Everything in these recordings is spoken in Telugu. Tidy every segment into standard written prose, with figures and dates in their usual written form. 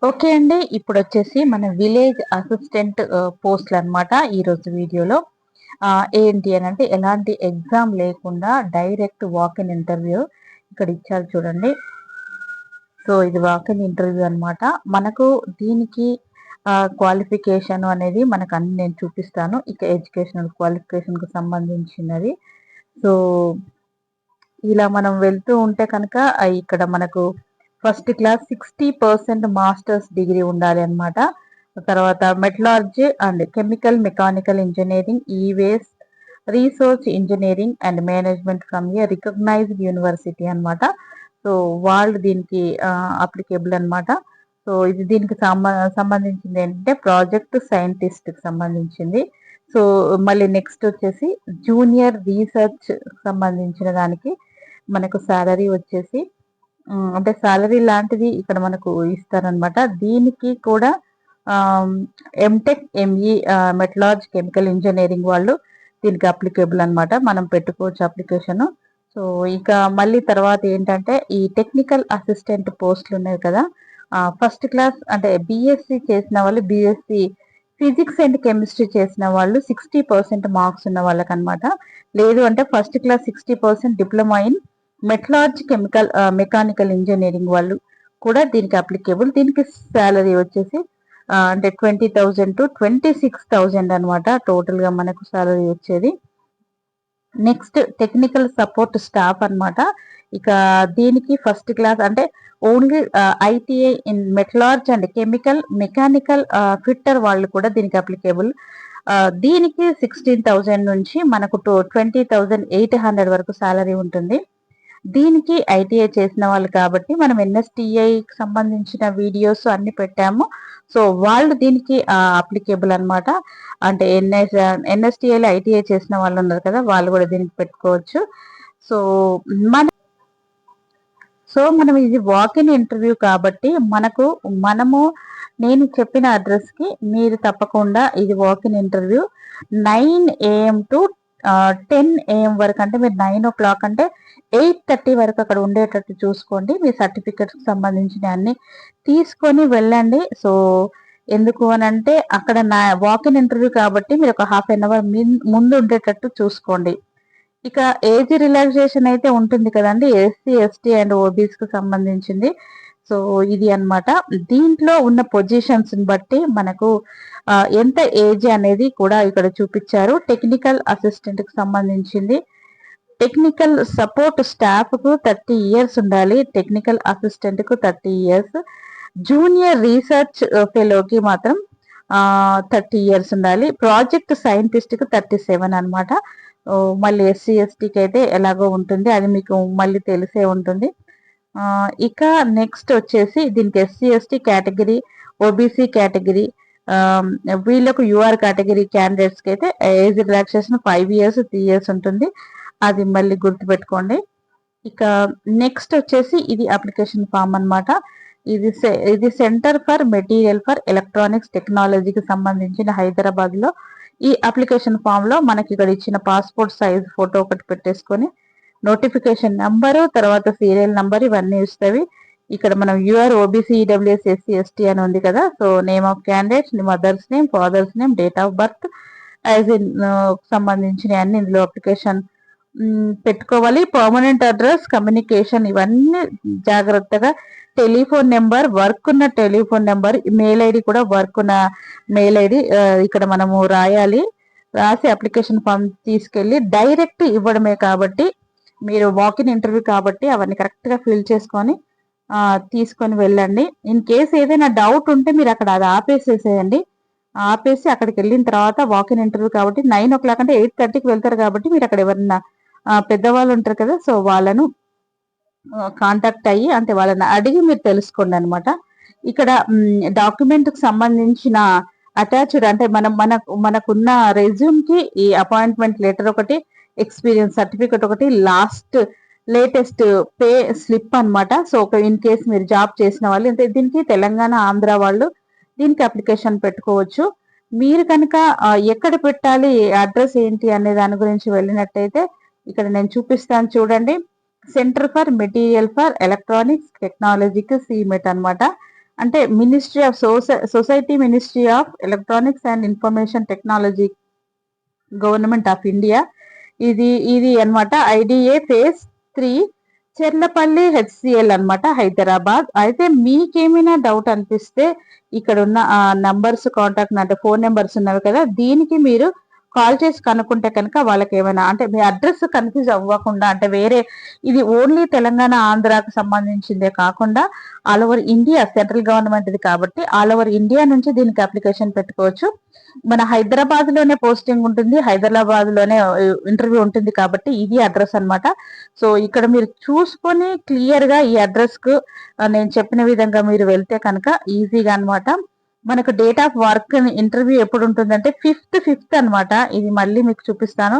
ఓకే అండి. ఇప్పుడొచ్చేసి మన విలేజ్ అసిస్టెంట్ పోస్ట్‌లనమాట ఈరోజు వీడియోలో. ఏంటి అనంటే ఎలాంటి ఎగ్జామ్ లేకుండా డైరెక్ట్ వాక్ ఇన్ ఇంటర్వ్యూ ఇక్కడ ఇచ్చారు చూడండి. సో, ఇది వాక్ ఇన్ ఇంటర్వ్యూ అనమాట. మనకు దీనికి క్వాలిఫికేషన్ అనేది మనకన్నీ నేను చూపిస్తాను. ఇక ఎడ్యుకేషనల్ క్వాలిఫికేషన్‌కి సంబంధించినది. సో, ఇలా మనం వెళ్తూ ఉంటే కనుక ఇక్కడ మనకు ఫస్ట్ క్లాస్ 60% మాస్టర్స్ డిగ్రీ ఉండాలి అనమాట. తర్వాత metallurgy and chemical mechanical engineering, ఈవేస్ research engineering and management from a recognized university అనమాట. సో వాళ్ళు దీనికి అప్లికేబుల్ అనమాట. సో ఇది దీనికి సంబంధించింది ఏంటంటే ప్రాజెక్ట్ సైంటిస్ట్కి సంబంధించింది. సో మళ్ళీ నెక్స్ట్ వచ్చేసి జూనియర్ రీసెర్చ్ సంబంధించిన దానికి మనకు శాలరీ వచ్చేసి అంటే శాలరీ లాంటిది ఇక్కడ మనకు ఇస్తారనమాట. దీనికి కూడా ఎంటెక్, ఎంఈ మెటలార్జ్ కెమికల్ ఇంజనీరింగ్ వాళ్ళు దీనికి అప్లికేబుల్ అనమాట. మనం పెట్టుకోవచ్చు అప్లికేషన్. సో ఇక మళ్ళీ తర్వాత ఏంటంటే ఈ టెక్నికల్ అసిస్టెంట్ పోస్టులు ఉన్నాయి కదా, ఫస్ట్ క్లాస్ అంటే బీఎస్సీ చేసిన వాళ్ళు, బీఎస్సీ ఫిజిక్స్ అండ్ కెమిస్ట్రీ చేసిన వాళ్ళు 60% మార్క్స్ ఉన్న వాళ్ళకి అనమాట. లేదు అంటే first class 60%, diploma in metallurgy chemical mechanical engineering వాళ్ళు కూడా దీనికి అప్లికేబుల్. దీనికి శాలరీ వచ్చేసి అంటే 20,000 to 26,000 అనమాట టోటల్ గా మనకు శాలరీ వచ్చేది. నెక్స్ట్ టెక్నికల్ సపోర్ట్ స్టాఫ్ అనమాట. ఇక దీనికి ఫస్ట్ క్లాస్ అంటే only ITI in metallurgy and chemical mechanical fitter వాళ్ళు కూడా దీనికి అప్లికేబుల్. దీనికి 16,000 నుంచి మనకు 20,800 వరకు శాలరీ ఉంటుంది. దీనికి ఐటీఐ చేసిన వాళ్ళు కాబట్టి మనం ఎన్ఎస్టిఐకి సంబంధించిన వీడియోస్ అన్ని పెట్టాము. సో వాళ్ళు దీనికి అప్లికేబుల్ అనమాట. అంటే ఎన్ఎస్టిఐలో ఐటీఐ చేసిన వాళ్ళు ఉన్నారు కదా, వాళ్ళు కూడా దీనికి పెట్టుకోవచ్చు. సో మనం ఇది వాక్ ఇన్ ఇంటర్వ్యూ కాబట్టి నేను చెప్పిన అడ్రస్ కి మీరు తప్పకుండా ఇది walk in interview 9 AM to 10 AM వరకు, అంటే మీరు 9 o'clock అంటే 8:30 వరకు అక్కడ ఉండేటట్టు చూసుకోండి. మీ సర్టిఫికెట్స్ సంబంధించిన అన్ని తీసుకొని వెళ్ళండి. సో ఎందుకు అని అంటే అక్కడ వాక్ ఇన్ ఇంటర్వ్యూ కాబట్టి మీరు ఒక హాఫ్ అన్ అవర్ ముందు ఉండేటట్టు చూసుకోండి. ఇక ఏజ్ రిలాక్సేషన్ అయితే ఉంటుంది కదండి, ఎస్సీ, ఎస్టీ అండ్ ఓబీసీకి సంబంధించింది. సో ఇది అన్నమాట. దీంట్లో ఉన్న పొజిషన్స్ బట్టి మనకు ఎంత ఏజ్ అనేది కూడా ఇక్కడ చూపించారు. టెక్నికల్ అసిస్టెంట్ కి సంబంధించింది. టెక్నికల్ సపోర్ట్ స్టాఫ్ కు 30 years ఉండాలి. టెక్నికల్ అసిస్టెంట్ కు 30 years. జూనియర్ రీసెర్చ్ ఫెలోకి మాత్రం 30 years ఉండాలి. ప్రాజెక్ట్ సైంటిస్ట్ కు 37 అనమాట. మళ్ళీ ఎస్సీ ఎస్టీకి అయితే ఎలాగో ఉంటుంది, అది మీకు మళ్ళీ తెలిసే ఉంటుంది. ఇక నెక్స్ట్ వచ్చేసి దీనికి SC ST category, OBC category వీళ్ళకు యూఆర్ కేటగిరీ క్యాండిడేట్స్కి అయితే ఏజ్ రిలాక్సేషన్ 5 years, 3 years ఉంటుంది. అది మళ్ళీ గుర్తుపెట్టుకోండి. ఇక నెక్స్ట్ వచ్చేసి ఇది అప్లికేషన్ ఫామ్ అనమాట. ఇది centre for material for electronics టెక్నాలజీకి సంబంధించిన హైదరాబాద్ లో. ఈ అప్లికేషన్ ఫామ్ లో మనకి ఇక్కడ ఇచ్చిన పాస్పోర్ట్ సైజ్ ఫోటో ఒకటి పెట్టేసుకొని నోటిఫికేషన్ నంబరు, తర్వాత సీరియల్ నంబర్ ఇవన్నీ ఇస్తావి. ఇక్కడ మనం UR, OBC, EWS, SC, ST అని ఉంది కదా. So name of candidate, mother's name, father's name, date of birth, as in సంబంధించిన అన్ని ఇందులో అప్లికేషన్ పెట్టుకోవాలి. పర్మనెంట్ అడ్రస్, కమ్యూనికేషన్ ఇవన్నీ జాగ్రత్తగా, టెలిఫోన్ నెంబర్, వర్క్ ఉన్న టెలిఫోన్ నెంబర్, మెయిల్ ఐడి కూడా వర్క్ ఉన్న మెయిల్ ఐడి ఇక్కడ మనము రాయాలి. రాసి అప్లికేషన్ ఫామ్ తీసుకెళ్ళి డైరెక్ట్ ఇవ్వడమే కాబట్టి మీరు వాక్ ఇన్ ఇంటర్వ్యూ కాబట్టి అవన్నీ కరెక్ట్ గా ఫిల్ చేసుకొని తీసుకొని వెళ్ళండి. ఇన్ కేసు ఏదైనా డౌట్ ఉంటే మీరు అక్కడ అది ఆపేసేసేయండి. ఆపేసి అక్కడికి వెళ్ళిన తర్వాత వాక్ ఇన్ ఇంటర్వ్యూ కాబట్టి 9 o'clock అంటే 8:30కి వెళ్తారు కాబట్టి మీరు అక్కడ ఎవరన్నా పెద్దవాళ్ళు ఉంటారు కదా, సో వాళ్ళను కాంటాక్ట్ అయ్యి అంటే వాళ్ళని అడిగి మీరు తెలుసుకోండి అనమాట. ఇక్కడ డాక్యుమెంట్ కి సంబంధించిన అటాచ్డ్ అంటే మనకున్న రెజ్యూమ్ కి ఈ అపాయింట్మెంట్ లెటర్ ఒకటి, ఎక్స్పీరియన్స్ సర్టిఫికెట్ ఒకటి, లేటెస్ట్ పే స్లిప్ అనమాట. సో ఇన్ కేస్ మీరు జాబ్ చేసిన వాళ్ళు అంటే దీనికి తెలంగాణ, ఆంధ్ర వాళ్ళు దీనికి అప్లికేషన్ పెట్టుకోవచ్చు. మీరు కనుక ఎక్కడ పెట్టాలి, అడ్రస్ ఏంటి అనే దాని గురించి వెళ్ళినట్టయితే ఇక్కడ నేను చూపిస్తాను చూడండి. Centre for material for electronics టెక్నాలజీకి సీమెట్ అనమాట. అంటే ministry of society ministry of electronics and information technology government of India. ఇది అన్నమాట. ఐడిఏ ఫేజ్ 3 చెర్లపల్లి హెచ్సిఎల్ అన్నమాట, హైదరాబాద్. అయితే మీకేమైనా డౌట్ అనిపిస్తే ఇక్కడ ఉన్న నంబర్స్ కాంటాక్ట్ అంటే ఫోన్ నెంబర్స్ ఉన్నవి కదా, దీనికి మీరు కాల్ చేసి కనుక్కుంటే కనుక వాళ్ళకి ఏమైనా అంటే మీ అడ్రస్ కన్ఫ్యూజ్ అవ్వకుండా, అంటే వేరే ఇది ఓన్లీ తెలంగాణ ఆంధ్రాకు సంబంధించిందే కాకుండా all over India central government ఇది కాబట్టి ఆల్ ఓవర్ ఇండియా నుంచి దీనికి అప్లికేషన్ పెట్టుకోవచ్చు. మన హైదరాబాద్ లోనే పోస్టింగ్ ఉంటుంది, హైదరాబాద్ లోనే ఇంటర్వ్యూ ఉంటుంది కాబట్టి ఇది అడ్రస్ అన్నమాట. సో ఇక్కడ మీరు చూసుకొని క్లియర్ గా ఈ అడ్రస్ కు నేను చెప్పిన విధంగా మీరు వెళ్తే కనుక ఈజీగా అన్నమాట. మనకు డేట్ ఆఫ్ వర్క్ ఇంటర్వ్యూ ఎప్పుడు ఉంటుందంటే 5th అన్నమాట. ఇది మళ్ళీ మీకు చూపిస్తాను.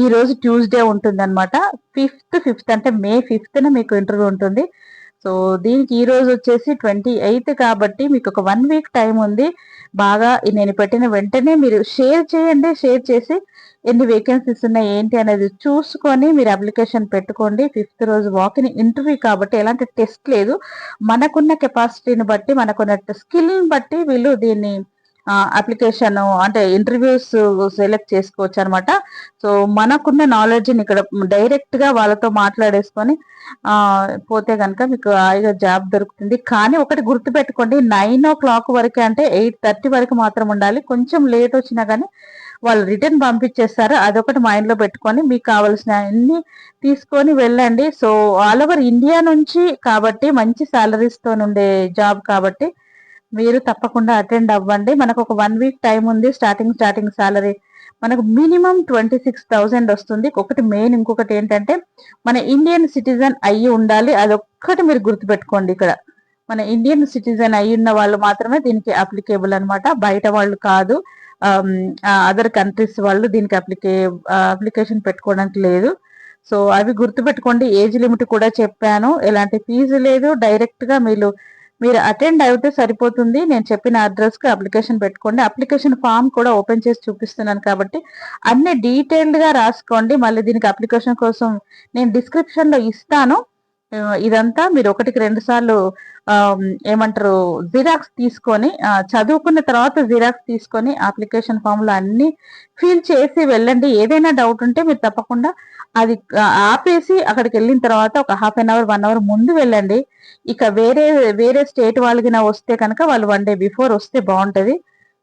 ఈ రోజు ట్యూస్డే ఉంటుంది అనమాట. 5th అంటే మే 5th మీకు ఇంటర్వ్యూ ఉంటుంది. సో దీనికి ఈ రోజు వచ్చేసి 28 కాబట్టి మీకు ఒక 1 వీక్ టైం ఉంది. బాగా నేను పెట్టిన వెంటనే మీరు షేర్ చేయండి. షేర్ చేసి ఎన్ని వేకెన్సీస్ ఉన్నాయి ఏంటి అనేది చూసుకొని మీరు అప్లికేషన్ పెట్టుకోండి. 5th రోజు వాకిన్ ఇంటర్వ్యూ కాబట్టి ఎలాంటి టెస్ట్ లేదు. మనకున్న కెపాసిటీని బట్టి, మనకున్న స్కిల్ బట్టి వీళ్ళు దీన్ని అప్లికేషన్ అంటే ఇంటర్వ్యూస్ సెలెక్ట్ చేసుకోవచ్చు అనమాట. సో మనకున్న నాలెడ్జ్ని ఇక్కడ డైరెక్ట్ గా వాళ్ళతో మాట్లాడేసుకొని పోతే కనుక మీకు హాయిగా జాబ్ దొరుకుతుంది. కానీ ఒకటి గుర్తు పెట్టుకోండి, 9 o'clock వరకే, అంటే 8:30 వరకు మాత్రం ఉండాలి. కొంచెం లేట్ వచ్చినా కానీ వాళ్ళు రిటర్న్ పంపించేస్తారు. అదొకటి మైండ్ లో పెట్టుకొని మీకు కావాల్సిన అన్ని తీసుకొని వెళ్ళండి. సో ఆల్ ఓవర్ ఇండియా నుంచి కాబట్టి మంచి సాలరీస్ తో ఉండే జాబ్ కాబట్టి మీరు తప్పకుండా అటెండ్ అవ్వండి. మనకు ఒక 1 వీక్ టైం ఉంది. స్టార్టింగ్ సాలరీ మనకు మినిమం 26,000 వస్తుంది. ఒకటి మెయిన్, ఇంకొకటి ఏంటంటే మన ఇండియన్ సిటిజన్ అయ్యి ఉండాలి. అదొక్కటి మీరు గుర్తుపెట్టుకోండి. ఇక్కడ మన ఇండియన్ సిటిజన్ అయి ఉన్న వాళ్ళు మాత్రమే దీనికి అప్లికేబుల్ అనమాట. బయట వాళ్ళు కాదు, అదర్ కంట్రీస్ వాళ్ళు దీనికి అప్లికేషన్ పెట్టుకోవడానికి లేదు. సో అవి గుర్తుపెట్టుకోండి. ఏజ్ లిమిట్ కూడా చెప్పాను, ఎలాంటి ఫీజు లేదు. డైరెక్ట్ గా మీరు అటెండ్ అయితే సరిపోతుంది. నేను చెప్పిన అడ్రస్ కి అప్లికేషన్ పెట్టుకోండి. అప్లికేషన్ ఫామ్ కూడా ఓపెన్ చేసి చూపిస్తున్నాను కాబట్టి అన్ని డీటెయిల్డ్ గా రాసుకోండి. మళ్ళీ దీనికి అప్లికేషన్ కోసం నేను డిస్క్రిప్షన్ లో ఇస్తాను. ఇదంతా మీరు 1-2 సార్లు ఏమంటారు జిరాక్స్ తీసుకొని చదువుకున్న తర్వాత జిరాక్స్ తీసుకొని అప్లికేషన్ ఫామ్ లో అన్ని ఫిల్ చేసి వెళ్ళండి. ఏదైనా డౌట్ ఉంటే మీరు తప్పకుండా అది ఆపేసి అక్కడికి వెళ్ళిన తర్వాత ఒక 1/2 అవర్ 1 అవర్ ముందు వెళ్ళండి. ఇక వేరే స్టేట్ వాళ్ళకి వస్తే కనుక వాళ్ళు 1 డే బిఫోర్ వస్తే బాగుంటది.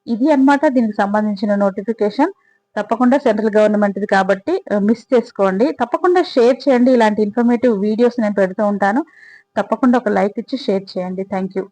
ఇది అన్నమాట దీనికి సంబంధించిన నోటిఫికేషన్. తప్పకుండా సెంట్రల్ గవర్నమెంట్ ఇది కాబట్టి మిస్ చేసుకోండి. తప్పకుండా షేర్ చేయండి. ఇలాంటి ఇన్ఫర్మేటివ్ వీడియోస్ నేను పెడుతూ ఉంటాను. తప్పకుండా ఒక లైక్ ఇచ్చి షేర్ చేయండి. Thank you.